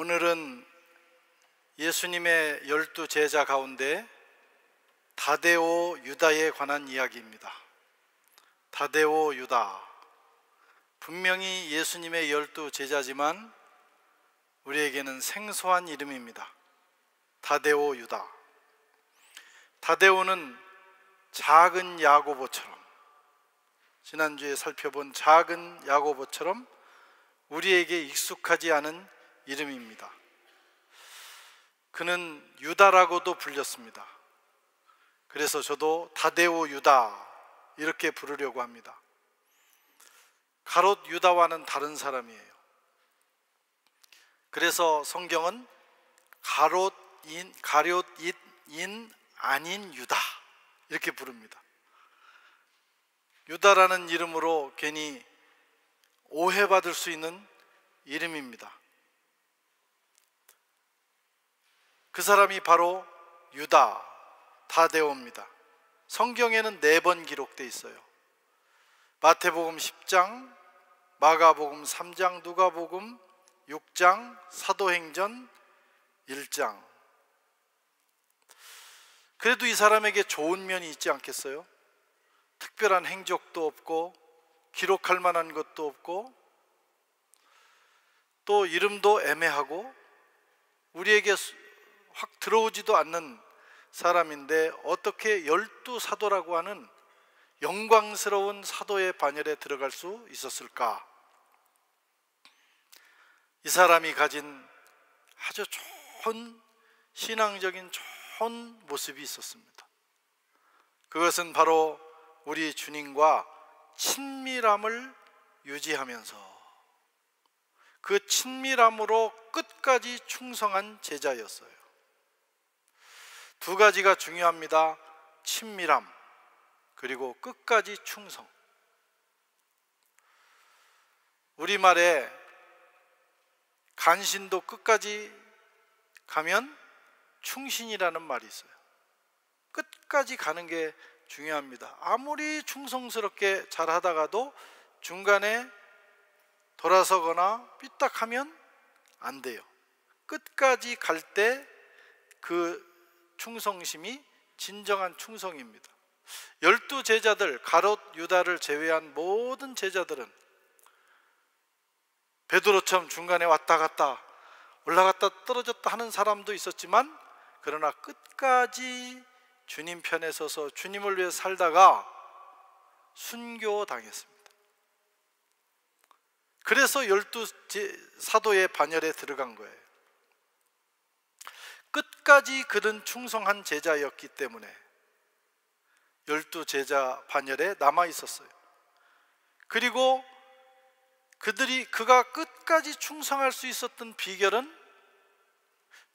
오늘은 예수님의 12제자 가운데 다데오 유다에 관한 이야기입니다. 다데오 유다, 분명히 예수님의 12제자지만 우리에게는 생소한 이름입니다. 다데오 유다. 다데오는 작은 야고보처럼, 지난주에 살펴본 작은 야고보처럼 우리에게 익숙하지 않은 이름입니다. 그는 유다라고도 불렸습니다. 그래서 저도 다데오 유다 이렇게 부르려고 합니다. 가롯 유다와는 다른 사람이에요. 그래서 성경은 가롯인 아닌 유다 이렇게 부릅니다. 유다라는 이름으로 괜히 오해받을 수 있는 이름입니다. 그 사람이 바로 유다, 다데오입니다. 성경에는 4번 기록되어 있어요. 마태복음 10장, 마가복음 3장, 누가복음 6장, 사도행전 1장. 그래도 이 사람에게 좋은 면이 있지 않겠어요? 특별한 행적도 없고 기록할 만한 것도 없고 또 이름도 애매하고 우리에게 확 들어오지도 않는 사람인데 어떻게 12사도라고 하는 영광스러운 사도의 반열에 들어갈 수 있었을까? 이 사람이 가진 아주 좋은 신앙적인 좋은 모습이 있었습니다. 그것은 바로 우리 주님과 친밀함을 유지하면서 그 친밀함으로 끝까지 충성한 제자였어요. 2가지가 중요합니다. 친밀함 그리고 끝까지 충성. 우리말에 간신도 끝까지 가면 충신이라는 말이 있어요. 끝까지 가는 게 중요합니다. 아무리 충성스럽게 잘 하다가도 중간에 돌아서거나 삐딱하면 안 돼요. 끝까지 갈 때 그 충성심이 진정한 충성입니다. 12제자들, 가롯 유다를 제외한 모든 제자들은 베드로처럼 중간에 왔다 갔다 올라갔다 떨어졌다 하는 사람도 있었지만 그러나 끝까지 주님 편에 서서 주님을 위해 살다가 순교당했습니다. 그래서 12사도의 반열에 들어간 거예요. 끝까지 그는 충성한 제자였기 때문에 12제자 반열에 남아 있었어요. 그리고 그가 끝까지 충성할 수 있었던 비결은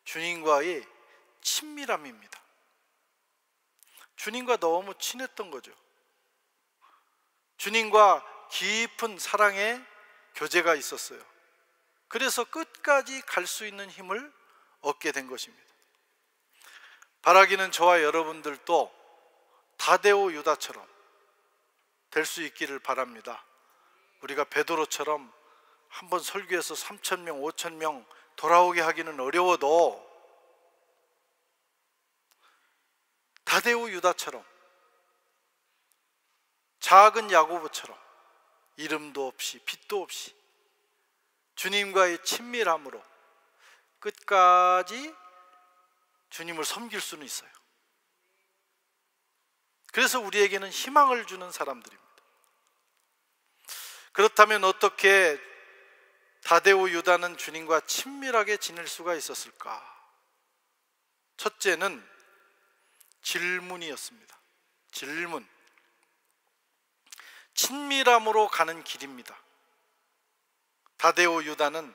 주님과의 친밀함입니다. 주님과 너무 친했던 거죠. 주님과 깊은 사랑의 교제가 있었어요. 그래서 끝까지 갈 수 있는 힘을 얻게 된 것입니다. 바라기는 저와 여러분들도 다데오 유다처럼 될 수 있기를 바랍니다. 우리가 베드로처럼 한번 설교해서 3,000명, 5,000명 돌아오게 하기는 어려워도 다데오 유다처럼 작은 야고보처럼 이름도 없이 빛도 없이 주님과의 친밀함으로 끝까지 주님을 섬길 수는 있어요. 그래서 우리에게는 희망을 주는 사람들입니다. 그렇다면 어떻게 다데오 유다는 주님과 친밀하게 지낼 수가 있었을까? 첫째는 질문이었습니다. 질문. 친밀함으로 가는 길입니다. 다데오 유다는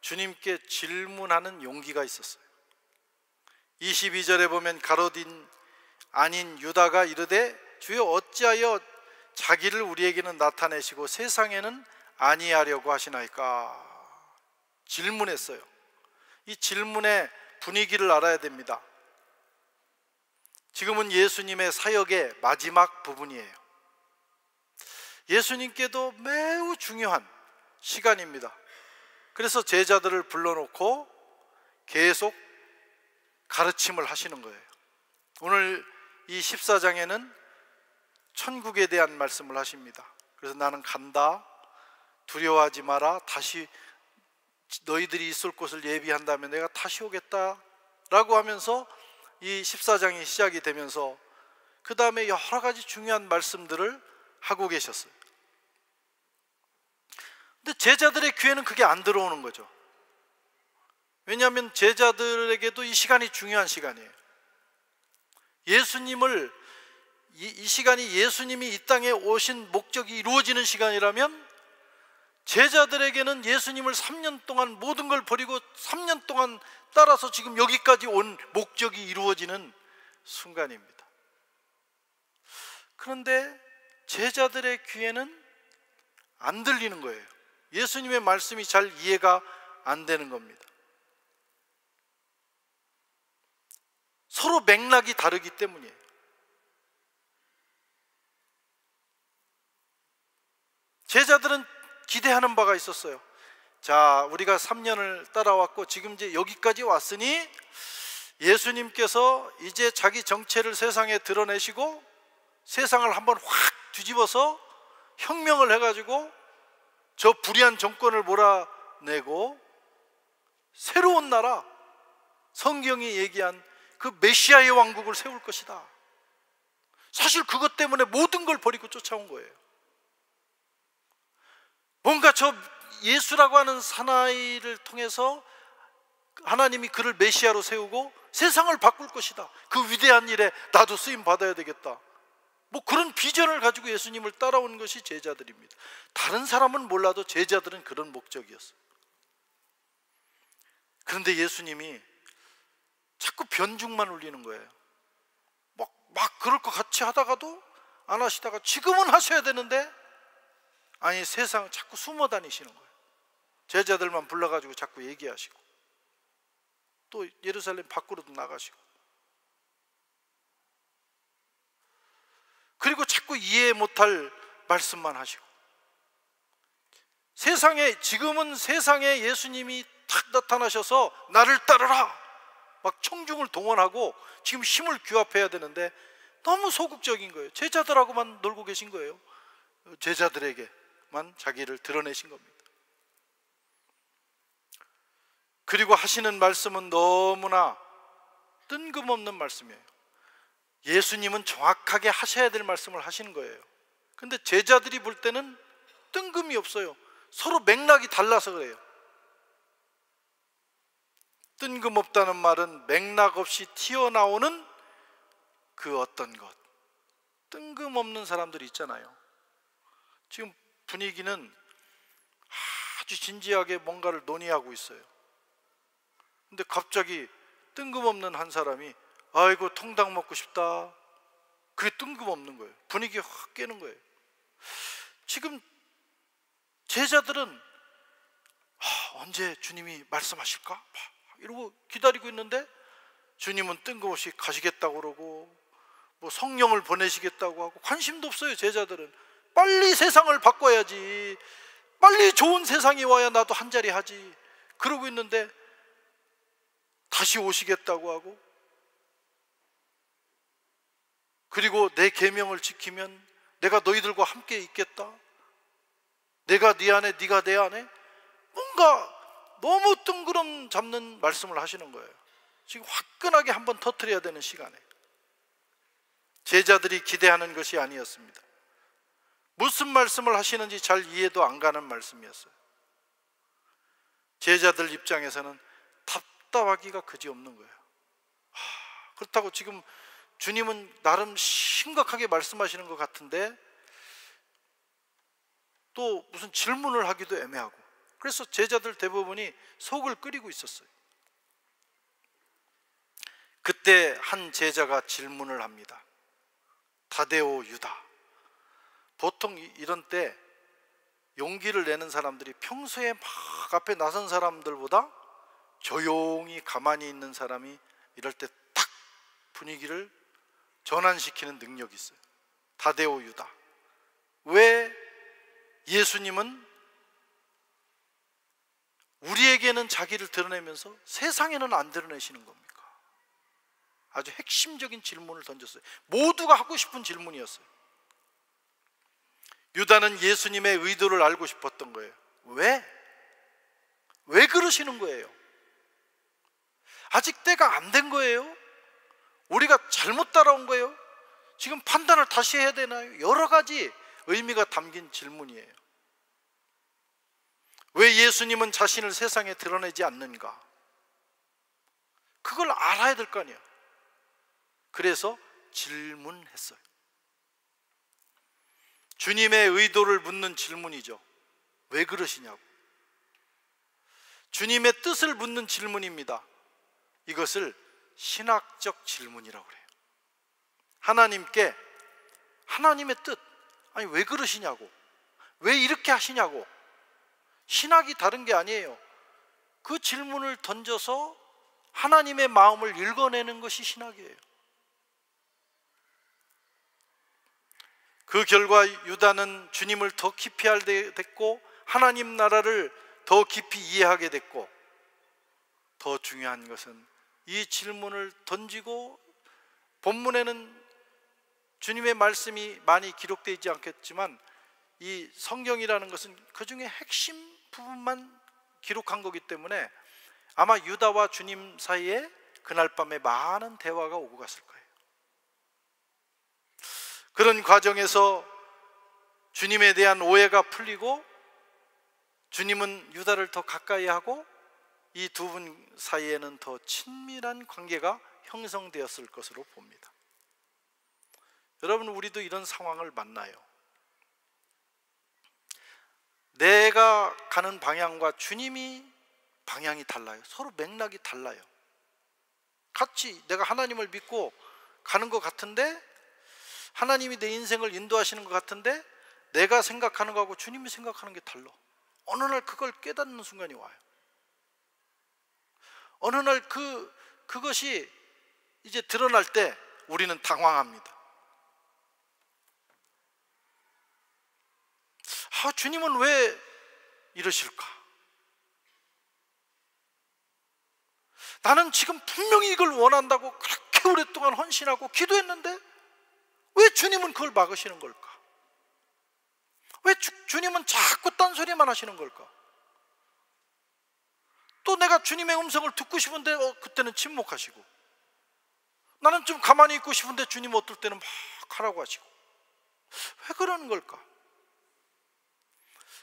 주님께 질문하는 용기가 있었어요. 22절에 보면 가롯인 아닌 유다가 이르되 주여 어찌하여 자기를 우리에게는 나타내시고 세상에는 아니하려고 하시나이까? 질문했어요. 이 질문의 분위기를 알아야 됩니다. 지금은 예수님의 사역의 마지막 부분이에요. 예수님께도 매우 중요한 시간입니다. 그래서 제자들을 불러놓고 계속 가르침을 하시는 거예요. 오늘 이 14장에는 천국에 대한 말씀을 하십니다. 그래서 나는 간다, 두려워하지 마라, 다시 너희들이 있을 곳을 예비한다면 내가 다시 오겠다 라고 하면서 이 14장이 시작이 되면서 그 다음에 여러 가지 중요한 말씀들을 하고 계셨어요. 근데 제자들의 귀에는 그게 안 들어오는 거죠. 왜냐하면 제자들에게도 이 시간이 중요한 시간이에요. 예수님을 이 시간이 예수님이 이 땅에 오신 목적이 이루어지는 시간이라면 제자들에게는 예수님을 3년 동안 모든 걸 버리고 3년 동안 따라서 지금 여기까지 온 목적이 이루어지는 순간입니다. 그런데 제자들의 귀에는 안 들리는 거예요. 예수님의 말씀이 잘 이해가 안 되는 겁니다. 서로 맥락이 다르기 때문이에요. 제자들은 기대하는 바가 있었어요. 자, 우리가 3년을 따라왔고 지금 이제 여기까지 왔으니 예수님께서 이제 자기 정체를 세상에 드러내시고 세상을 한번 확 뒤집어서 혁명을 해가지고 저 불의한 정권을 몰아내고 새로운 나라, 성경이 얘기한 그 메시아의 왕국을 세울 것이다. 사실 그것 때문에 모든 걸 버리고 쫓아온 거예요. 뭔가 저 예수라고 하는 사나이를 통해서 하나님이 그를 메시아로 세우고 세상을 바꿀 것이다. 그 위대한 일에 나도 쓰임 받아야 되겠다. 뭐 그런 비전을 가지고 예수님을 따라온 것이 제자들입니다. 다른 사람은 몰라도 제자들은 그런 목적이었어요. 그런데 예수님이 자꾸 변죽만 울리는 거예요. 막 그럴 것 같이 하다가도 안 하시다가 지금은 하셔야 되는데 아니 세상 자꾸 숨어 다니시는 거예요. 제자들만 불러가지고 자꾸 얘기하시고 또 예루살렘 밖으로도 나가시고 그리고 자꾸 이해 못할 말씀만 하시고 지금은 세상에 예수님이 탁 나타나셔서 나를 따르라 막 청중을 동원하고 지금 힘을 규합해야 되는데 너무 소극적인 거예요. 제자들하고만 놀고 계신 거예요. 제자들에게만 자기를 드러내신 겁니다. 그리고 하시는 말씀은 너무나 뜬금없는 말씀이에요. 예수님은 정확하게 하셔야 될 말씀을 하시는 거예요. 근데 제자들이 볼 때는 뜬금이 없어요. 서로 맥락이 달라서 그래요. 뜬금없다는 말은 맥락 없이 튀어나오는 그 어떤 것. 뜬금없는 사람들이 있잖아요. 지금 분위기는 아주 진지하게 뭔가를 논의하고 있어요. 근데 갑자기 뜬금없는 한 사람이 아이고 통닭 먹고 싶다. 그게 뜬금없는 거예요. 분위기 확 깨는 거예요. 지금 제자들은 언제 주님이 말씀하실까? 이러고 기다리고 있는데 주님은 뜬금없이 가시겠다고 그러고 뭐 성령을 보내시겠다고 하고 관심도 없어요. 제자들은 빨리 세상을 바꿔야지, 빨리 좋은 세상이 와야 나도 한 자리 하지 그러고 있는데 다시 오시겠다고 하고 그리고 내 계명을 지키면 내가 너희들과 함께 있겠다, 내가 네 안에 네가 내 안에, 뭔가 너무 뜬구름 잡는 말씀을 하시는 거예요. 지금 화끈하게 한번 터뜨려야 되는 시간에 제자들이 기대하는 것이 아니었습니다. 무슨 말씀을 하시는지 잘 이해도 안 가는 말씀이었어요. 제자들 입장에서는 답답하기가 그지없는 거예요. 그렇다고 지금 주님은 나름 심각하게 말씀하시는 것 같은데 또 무슨 질문을 하기도 애매하고, 그래서 제자들 대부분이 속을 끓이고 있었어요. 그때 한 제자가 질문을 합니다. 다데오 유다. 보통 이런 때 용기를 내는 사람들이 평소에 막 앞에 나선 사람들보다 조용히 가만히 있는 사람이 이럴 때 딱 분위기를 전환시키는 능력이 있어요. 다데오 유다. 왜 예수님은 우리에게는 자기를 드러내면서 세상에는 안 드러내시는 겁니까? 아주 핵심적인 질문을 던졌어요. 모두가 하고 싶은 질문이었어요. 유다는 예수님의 의도를 알고 싶었던 거예요. 왜 그러시는 거예요? 아직 때가 안 된 거예요? 우리가 잘못 따라온 거예요? 지금 판단을 다시 해야 되나요? 여러 가지 의미가 담긴 질문이에요. 왜 예수님은 자신을 세상에 드러내지 않는가? 그걸 알아야 될 거 아니에요. 그래서 질문했어요. 주님의 의도를 묻는 질문이죠. 왜 그러시냐고. 주님의 뜻을 묻는 질문입니다. 이것을 신학적 질문이라고 그래요. 하나님께 하나님의 뜻, 아니 왜 그러시냐고, 왜 이렇게 하시냐고. 신학이 다른 게 아니에요. 그 질문을 던져서 하나님의 마음을 읽어내는 것이 신학이에요. 그 결과 유다는 주님을 더 깊이 알게 됐고 하나님 나라를 더 깊이 이해하게 됐고, 더 중요한 것은 이 질문을 던지고, 본문에는 주님의 말씀이 많이 기록되어 있지 않겠지만 이 성경이라는 것은 그 중에 핵심 부분만 기록한 거기 때문에 아마 유다와 주님 사이에 그날 밤에 많은 대화가 오고 갔을 거예요. 그런 과정에서 주님에 대한 오해가 풀리고 주님은 유다를 더 가까이 하고 이 두 분 사이에는 더 친밀한 관계가 형성되었을 것으로 봅니다. 여러분, 우리도 이런 상황을 만나요. 내가 가는 방향과 주님이 방향이 달라요. 서로 맥락이 달라요. 같이 내가 하나님을 믿고 가는 것 같은데, 하나님이 내 인생을 인도하시는 것 같은데 내가 생각하는 거하고 주님이 생각하는 게 달라. 어느 날 그걸 깨닫는 순간이 와요. 어느 날 그것이 이제 드러날 때 우리는 당황합니다. 주님은 왜 이러실까? 나는 지금 분명히 이걸 원한다고 그렇게 오랫동안 헌신하고 기도했는데 왜 주님은 그걸 막으시는 걸까? 왜 주님은 자꾸 딴소리만 하시는 걸까? 또 내가 주님의 음성을 듣고 싶은데 그때는 침묵하시고, 나는 좀 가만히 있고 싶은데 주님 어떨 때는 막 하라고 하시고, 왜 그러는 걸까?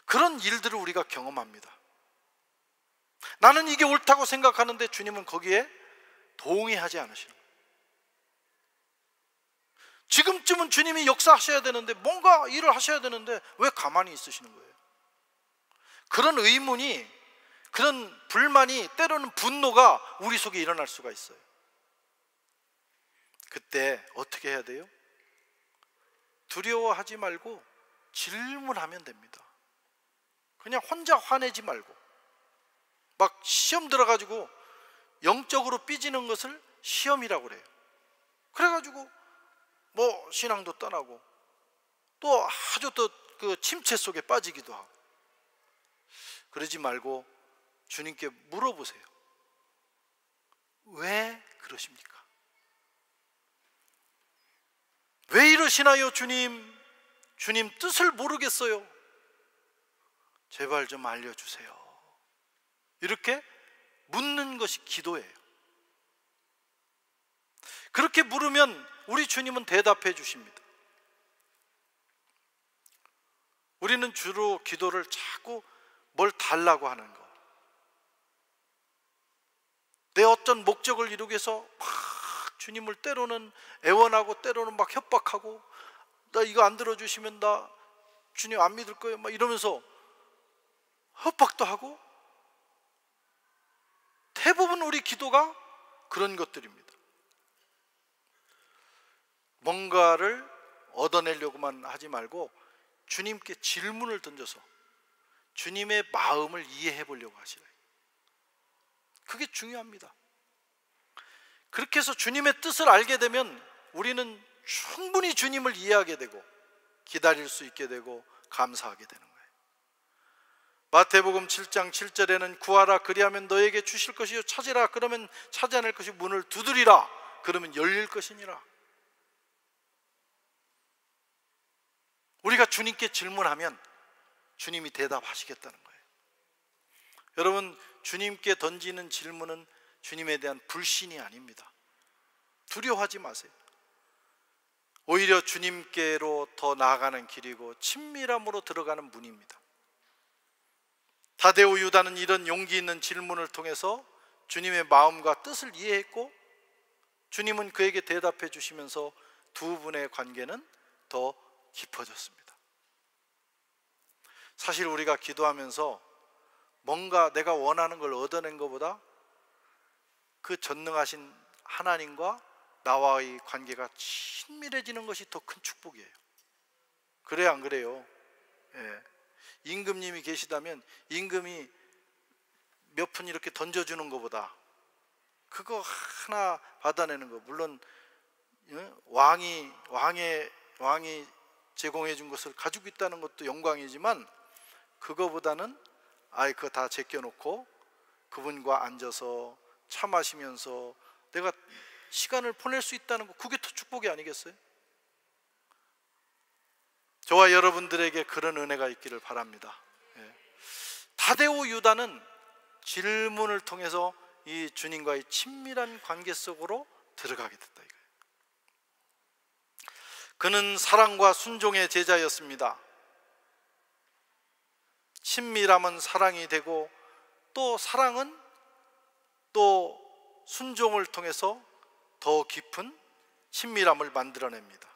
그런 일들을 우리가 경험합니다. 나는 이게 옳다고 생각하는데 주님은 거기에 동의하지 않으시는 거예요. 지금쯤은 주님이 역사하셔야 되는데, 뭔가 일을 하셔야 되는데 왜 가만히 있으시는 거예요? 그런 의문이, 그런 불만이, 때로는 분노가 우리 속에 일어날 수가 있어요. 그때 어떻게 해야 돼요? 두려워하지 말고 질문하면 됩니다. 그냥 혼자 화내지 말고, 막 시험 들어가지고 영적으로 삐지는 것을 시험이라고 그래요. 그래가지고 뭐 신앙도 떠나고 또 아주 또 그 침체 속에 빠지기도 하고. 그러지 말고 주님께 물어보세요. 왜 그러십니까? 왜 이러시나요, 주님? 주님 뜻을 모르겠어요. 제발 좀 알려주세요. 이렇게 묻는 것이 기도예요. 그렇게 물으면 우리 주님은 대답해 주십니다. 우리는 주로 기도를 자꾸 뭘 달라고 하는 거, 내 어떤 목적을 이루기 위해서 막 주님을 때로는 애원하고 때로는 막 협박하고, 나 이거 안 들어주시면 나 주님 안 믿을 거예요 막 이러면서 협박도 하고. 대부분 우리 기도가 그런 것들입니다. 뭔가를 얻어내려고만 하지 말고 주님께 질문을 던져서 주님의 마음을 이해해 보려고 하시라. 그게 중요합니다. 그렇게 해서 주님의 뜻을 알게 되면 우리는 충분히 주님을 이해하게 되고 기다릴 수 있게 되고 감사하게 되는 거예요. 마태복음 7장 7절에는 구하라 그리하면 너에게 주실 것이요 찾으라 그러면 찾아낼 것이요 문을 두드리라 그러면 열릴 것이니라. 우리가 주님께 질문하면 주님이 대답하시겠다는 거예요. 여러분, 주님께 던지는 질문은 주님에 대한 불신이 아닙니다. 두려워하지 마세요. 오히려 주님께로 더 나아가는 길이고 친밀함으로 들어가는 문입니다. 다데오 유다는 이런 용기 있는 질문을 통해서 주님의 마음과 뜻을 이해했고 주님은 그에게 대답해 주시면서 두 분의 관계는 더 깊어졌습니다. 사실 우리가 기도하면서 뭔가 내가 원하는 걸 얻어낸 것보다 그 전능하신 하나님과 나와의 관계가 친밀해지는 것이 더 큰 축복이에요. 그래요, 안 그래요? 예. 임금님이 계시다면 임금이 몇 푼 이렇게 던져주는 것보다 그거 하나 받아내는 거, 물론 왕이 제공해 준 것을 가지고 있다는 것도 영광이지만 그거보다는 아예 그거 다 제껴놓고 그분과 앉아서 차 마시면서 내가 시간을 보낼 수 있다는 거, 그게 더 축복이 아니겠어요? 저와 여러분들에게 그런 은혜가 있기를 바랍니다. 예. 다데오 유다는 질문을 통해서 이 주님과의 친밀한 관계 속으로 들어가게 됐다 이거예요. 그는 사랑과 순종의 제자였습니다. 친밀함은 사랑이 되고 또 사랑은 또 순종을 통해서 더 깊은 친밀함을 만들어냅니다.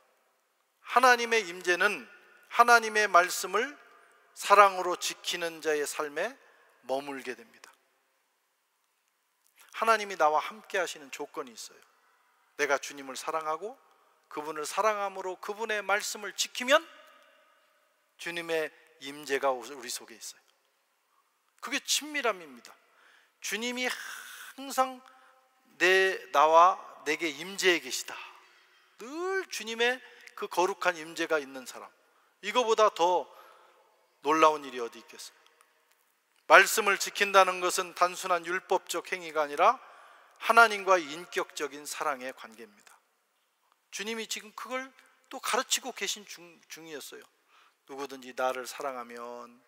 하나님의 임재는 하나님의 말씀을 사랑으로 지키는 자의 삶에 머물게 됩니다. 하나님이 나와 함께 하시는 조건이 있어요. 내가 주님을 사랑하고 그분을 사랑함으로 그분의 말씀을 지키면 주님의 임재가 우리 속에 있어요. 그게 친밀함입니다. 주님이 항상 나와 내게 임재해 계시다. 늘 주님의 그 거룩한 임재가 있는 사람, 이거보다 더 놀라운 일이 어디 있겠어요? 말씀을 지킨다는 것은 단순한 율법적 행위가 아니라 하나님과의 인격적인 사랑의 관계입니다. 주님이 지금 그걸 또 가르치고 계신 중이었어요. 누구든지 나를 사랑하면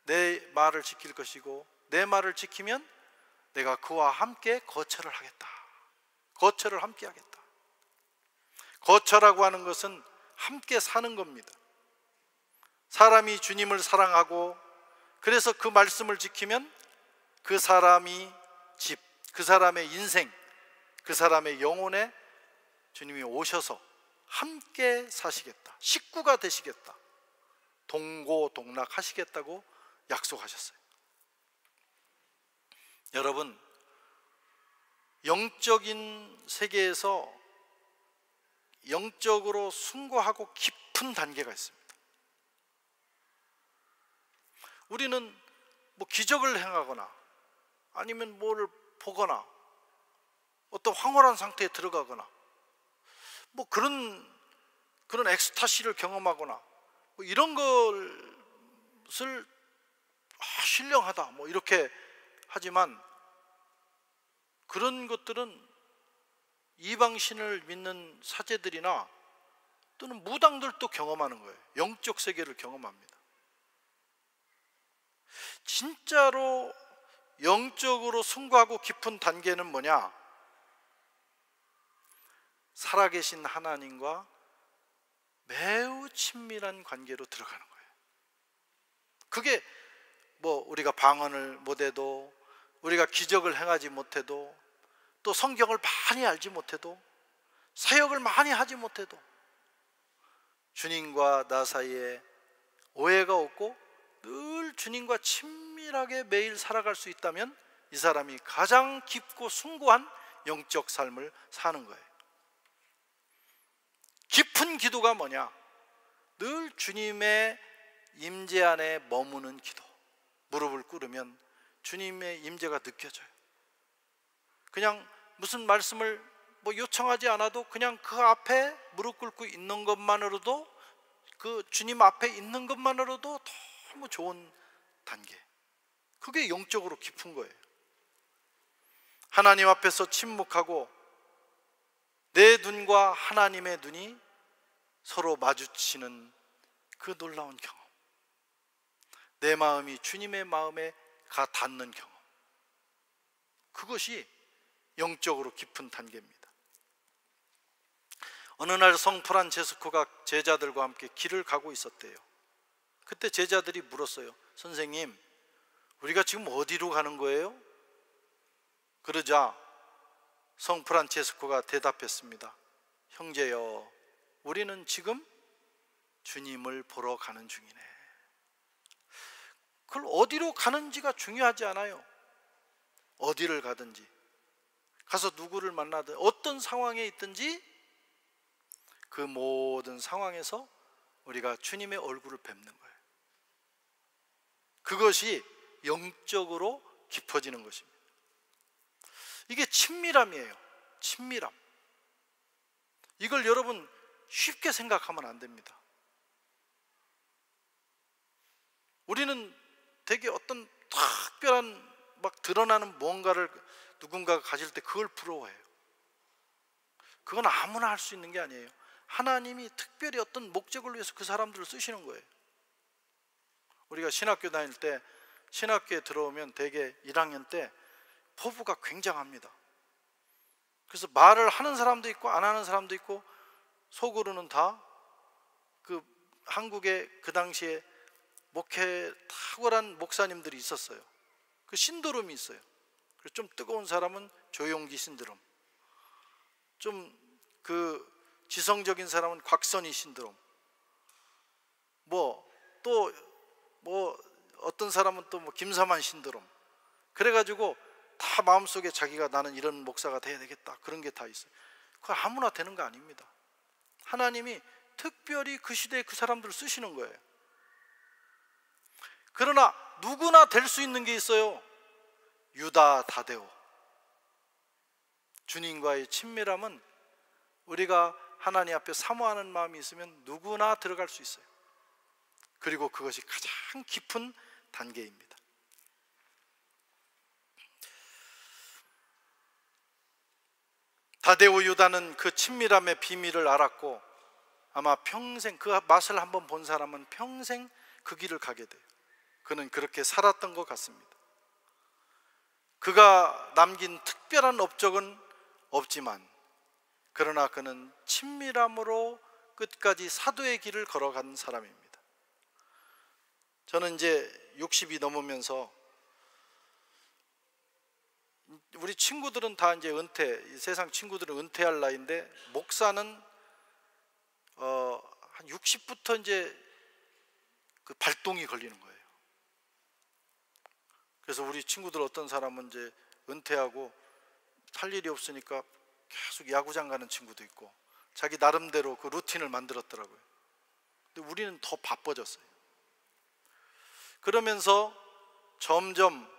내 말을 지킬 것이고 내 말을 지키면 내가 그와 함께 거처를 하겠다. 거처를 함께 하겠다. 거처라고 하는 것은 함께 사는 겁니다. 사람이 주님을 사랑하고 그래서 그 말씀을 지키면 그 사람이 집, 그 사람의 인생, 그 사람의 영혼에 주님이 오셔서 함께 사시겠다, 식구가 되시겠다, 동고동락하시겠다고 약속하셨어요. 여러분, 영적인 세계에서 영적으로 숭고하고 깊은 단계가 있습니다. 우리는 뭐 기적을 행하거나 아니면 뭐를 보거나 어떤 황홀한 상태에 들어가거나 뭐 그런 엑스타시를 경험하거나 뭐 이런 것을 신령하다 뭐 이렇게 하지만 그런 것들은 이방신을 믿는 사제들이나 또는 무당들도 경험하는 거예요. 영적 세계를 경험합니다. 진짜로 영적으로 숭고하고 깊은 단계는 뭐냐? 살아계신 하나님과 매우 친밀한 관계로 들어가는 거예요. 그게 뭐 우리가 방언을 못해도, 우리가 기적을 행하지 못해도, 또 성경을 많이 알지 못해도, 사역을 많이 하지 못해도 주님과 나 사이에 오해가 없고 늘 주님과 친밀하게 매일 살아갈 수 있다면 이 사람이 가장 깊고 숭고한 영적 삶을 사는 거예요. 깊은 기도가 뭐냐? 늘 주님의 임재 안에 머무는 기도. 무릎을 꿇으면 주님의 임재가 느껴져요. 그냥 무슨 말씀을 뭐 요청하지 않아도 그냥 그 앞에 무릎 꿇고 있는 것만으로도, 그 주님 앞에 있는 것만으로도 너무 좋은 단계. 그게 영적으로 깊은 거예요. 하나님 앞에서 침묵하고 내 눈과 하나님의 눈이 서로 마주치는 그 놀라운 경험, 내 마음이 주님의 마음에 가 닿는 경험, 그것이 영적으로 깊은 단계입니다. 어느 날 성 프란체스코가 제자들과 함께 길을 가고 있었대요. 그때 제자들이 물었어요. 선생님, 우리가 지금 어디로 가는 거예요? 그러자 성 프란체스코가 대답했습니다. 형제여, 우리는 지금 주님을 보러 가는 중이네. 그걸 어디로 가는지가 중요하지 않아요. 어디를 가든지, 가서 누구를 만나든, 어떤 상황에 있든지 그 모든 상황에서 우리가 주님의 얼굴을 뵙는 거예요. 그것이 영적으로 깊어지는 것입니다. 이게 친밀함이에요. 친밀함. 이걸 여러분 쉽게 생각하면 안 됩니다. 우리는 되게 어떤 특별한 막 드러나는 뭔가를 누군가가 가질 때 그걸 부러워해요. 그건 아무나 할 수 있는 게 아니에요. 하나님이 특별히 어떤 목적을 위해서 그 사람들을 쓰시는 거예요. 우리가 신학교 다닐 때, 신학교에 들어오면 대개 1학년 때 포부가 굉장합니다. 그래서 말을 하는 사람도 있고 안 하는 사람도 있고, 속으로는 다 그 한국에 그 당시에 목회 탁월한 목사님들이 있었어요. 그 신도롬이 있어요. 그래서 좀 뜨거운 사람은 조용기 신도롬, 좀 그 지성적인 사람은 곽선희 신도롬, 또 어떤 사람은 또 김사만 신도롬. 그래가지고 다 마음속에 자기가 나는 이런 목사가 돼야 되겠다, 그런 게 다 있어요. 그거 아무나 되는 거 아닙니다. 하나님이 특별히 그 시대에 그 사람들을 쓰시는 거예요. 그러나 누구나 될 수 있는 게 있어요. 유다 다데오. 주님과의 친밀함은 우리가 하나님 앞에 사모하는 마음이 있으면 누구나 들어갈 수 있어요. 그리고 그것이 가장 깊은 단계입니다. 다데오 유다는 그 친밀함의 비밀을 알았고, 아마 평생 그 맛을 한번 본 사람은 평생 그 길을 가게 돼요. 그는 그렇게 살았던 것 같습니다. 그가 남긴 특별한 업적은 없지만, 그러나 그는 친밀함으로 끝까지 사도의 길을 걸어간 사람입니다. 저는 이제 60이 넘으면서, 우리 친구들은 다 이제 세상 친구들은 은퇴할 나이인데, 목사는 한 60부터 이제 그 발동이 걸리는 거예요. 그래서 우리 친구들 어떤 사람은 이제 은퇴하고 할 일이 없으니까 계속 야구장 가는 친구도 있고, 자기 나름대로 그 루틴을 만들었더라고요. 근데 우리는 더 바빠졌어요. 그러면서 점점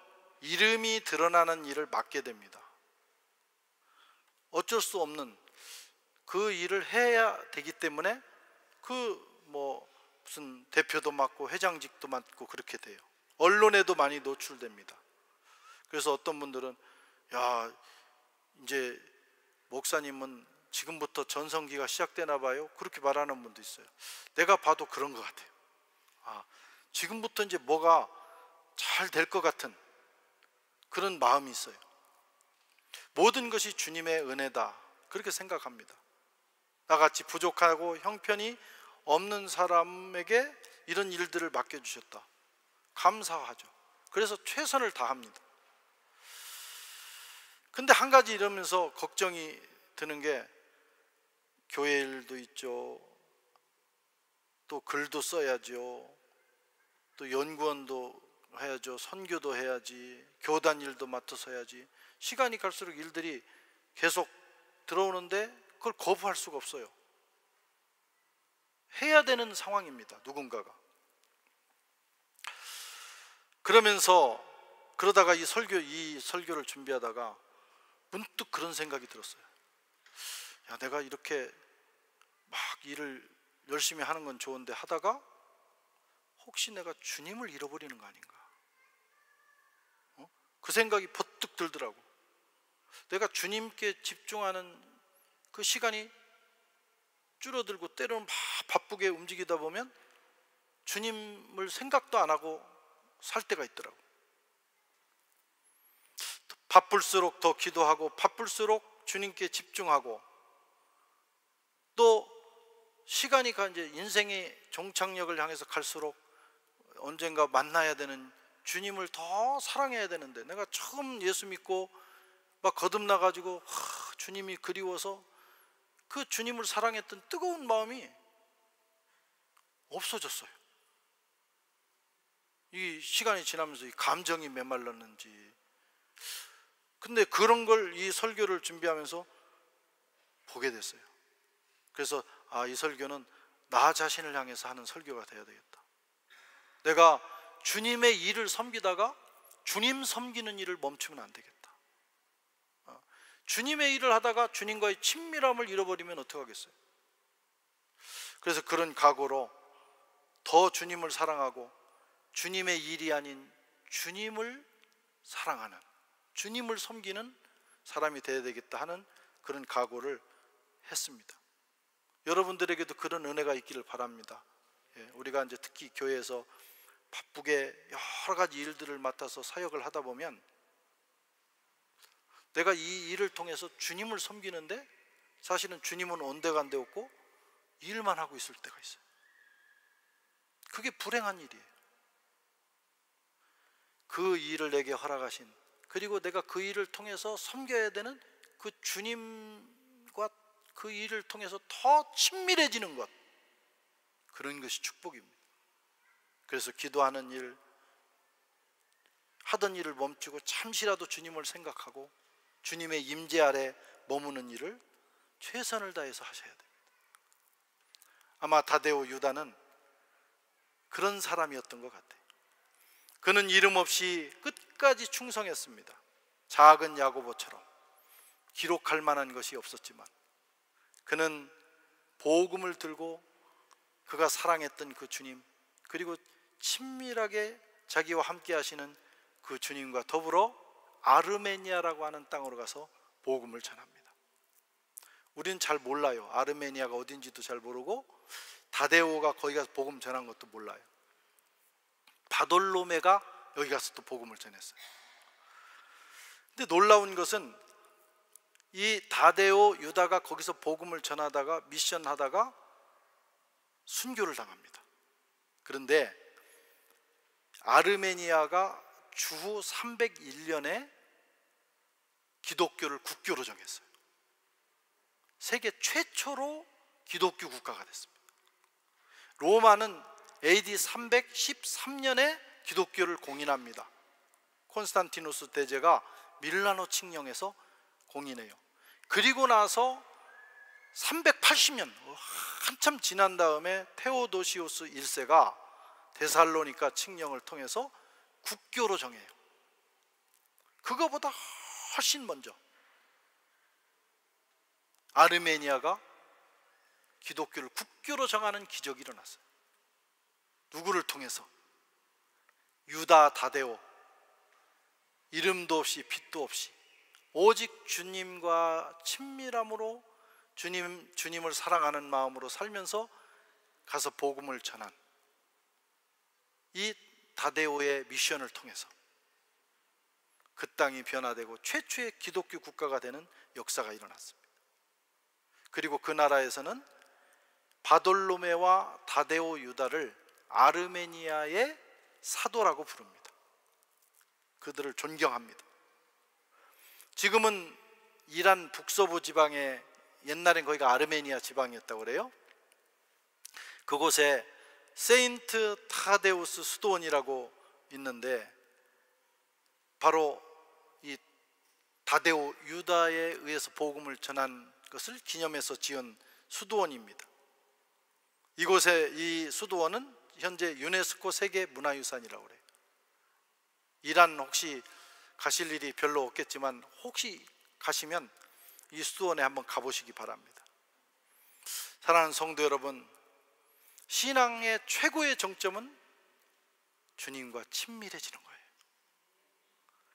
이름이 드러나는 일을 맡게 됩니다. 어쩔 수 없는 그 일을 해야 되기 때문에 무슨 대표도 맡고 회장직도 맡고 그렇게 돼요. 언론에도 많이 노출됩니다. 그래서 어떤 분들은, 야, 이제 목사님은 지금부터 전성기가 시작되나 봐요, 그렇게 말하는 분도 있어요. 내가 봐도 그런 것 같아요. 지금부터 이제 뭐가 잘 될 것 같은 그런 마음이 있어요. 모든 것이 주님의 은혜다, 그렇게 생각합니다. 나같이 부족하고 형편이 없는 사람에게 이런 일들을 맡겨주셨다, 감사하죠. 그래서 최선을 다합니다. 근데 한 가지 이러면서 걱정이 드는 게, 교회 일도 있죠, 또 글도 써야죠, 또 연구원도 해야죠, 선교도 해야지, 교단 일도 맡아서 해야지. 시간이 갈수록 일들이 계속 들어오는데 그걸 거부할 수가 없어요. 해야 되는 상황입니다, 누군가가. 그러다가 이 설교를 준비하다가 문득 그런 생각이 들었어요. 야, 내가 이렇게 막 일을 열심히 하는 건 좋은데, 하다가 혹시 내가 주님을 잃어버리는 거 아닌가? 그 생각이 퍼뜩 들더라고. 내가 주님께 집중하는 그 시간이 줄어들고 때로는 막 바쁘게 움직이다 보면 주님을 생각도 안 하고 살 때가 있더라고. 바쁠수록 더 기도하고 바쁠수록 주님께 집중하고, 또 시간이 이제 인생의 종착역을 향해서 갈수록 언젠가 만나야 되는 주님을 더 사랑해야 되는데, 내가 처음 예수 믿고 막 거듭나가지고 주님이 그리워서 그 주님을 사랑했던 뜨거운 마음이 없어졌어요. 이 시간이 지나면서 이 감정이 메말랐는지. 근데 그런 걸 이 설교를 준비하면서 보게 됐어요. 그래서 이 설교는 나 자신을 향해서 하는 설교가 되어야 되겠다. 내가 주님의 일을 섬기다가 주님 섬기는 일을 멈추면 안 되겠다. 주님의 일을 하다가 주님과의 친밀함을 잃어버리면 어떡하겠어요? 그래서 그런 각오로 더 주님을 사랑하고 주님의 일이 아닌 주님을 사랑하는, 주님을 섬기는 사람이 되어야 되겠다 하는 그런 각오를 했습니다. 여러분들에게도 그런 은혜가 있기를 바랍니다. 우리가 이제 특히 교회에서 바쁘게 여러 가지 일들을 맡아서 사역을 하다 보면 내가 이 일을 통해서 주님을 섬기는데 사실은 주님은 온데간데 없고 일만 하고 있을 때가 있어요. 그게 불행한 일이에요. 그 일을 내게 허락하신, 그리고 내가 그 일을 통해서 섬겨야 되는 그 주님과 그 일을 통해서 더 친밀해지는 것, 그런 것이 축복입니다. 그래서 기도하는 일, 하던 일을 멈추고 잠시라도 주님을 생각하고 주님의 임재 아래 머무는 일을 최선을 다해서 하셔야 됩니다. 아마 다데오 유다는 그런 사람이었던 것 같아요. 그는 이름 없이 끝까지 충성했습니다. 작은 야고보처럼 기록할 만한 것이 없었지만 그는 복음을 들고 그가 사랑했던 그 주님, 그리고 친밀하게 자기와 함께 하시는 그 주님과 더불어 아르메니아라고 하는 땅으로 가서 복음을 전합니다. 우리는 잘 몰라요. 아르메니아가 어딘지도 잘 모르고 다데오가 거기 가서 복음 전한 것도 몰라요. 바돌로메가 여기 가서 또 복음을 전했어요. 근데 놀라운 것은 이 다데오 유다가 거기서 복음을 전하다가 미션 하다가 순교를 당합니다. 그런데 아르메니아가 주후 301년에 기독교를 국교로 정했어요. 세계 최초로 기독교 국가가 됐습니다. 로마는 AD 313년에 기독교를 공인합니다. 콘스탄티누스 대제가 밀라노 칙령에서 공인해요. 그리고 나서 380년 한참 지난 다음에 테오도시우스 1세가 데살로니가 칙령을 통해서 국교로 정해요. 그거보다 훨씬 먼저 아르메니아가 기독교를 국교로 정하는 기적이 일어났어요. 누구를 통해서? 유다 다데오, 이름도 없이 빛도 없이 오직 주님과 친밀함으로 주님을 사랑하는 마음으로 살면서 가서 복음을 전한 이 다데오의 미션을 통해서 그 땅이 변화되고 최초의 기독교 국가가 되는 역사가 일어났습니다. 그리고 그 나라에서는 바돌로메와 다데오 유다를 아르메니아의 사도라고 부릅니다. 그들을 존경합니다. 지금은 이란 북서부 지방에, 옛날엔 거기가 아르메니아 지방이었다고 그래요. 그곳에 세인트 타데우스 수도원이라고 있는데 바로 이 다데오 유다에 의해서 복음을 전한 것을 기념해서 지은 수도원입니다. 이곳에 이 수도원은 현재 유네스코 세계 문화유산이라고 그래요. 이란 혹시 가실 일이 별로 없겠지만 혹시 가시면 이 수도원에 한번 가보시기 바랍니다. 사랑하는 성도 여러분, 신앙의 최고의 정점은 주님과 친밀해지는 거예요.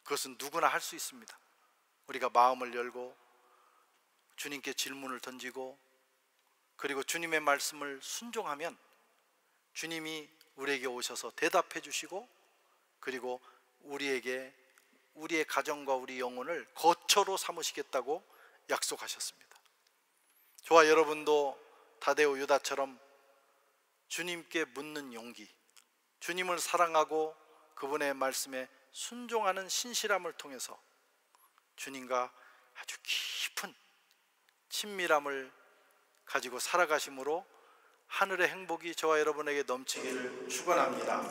그것은 누구나 할 수 있습니다. 우리가 마음을 열고 주님께 질문을 던지고 그리고 주님의 말씀을 순종하면 주님이 우리에게 오셔서 대답해 주시고 그리고 우리에게 우리의 가정과 우리 영혼을 거처로 삼으시겠다고 약속하셨습니다. 저와 여러분도 다데오 유다처럼 주님께 묻는 용기, 주님을 사랑하고 그분의 말씀에 순종하는 신실함을 통해서 주님과 아주 깊은 친밀함을 가지고 살아가심으로 하늘의 행복이 저와 여러분에게 넘치기를 축원합니다.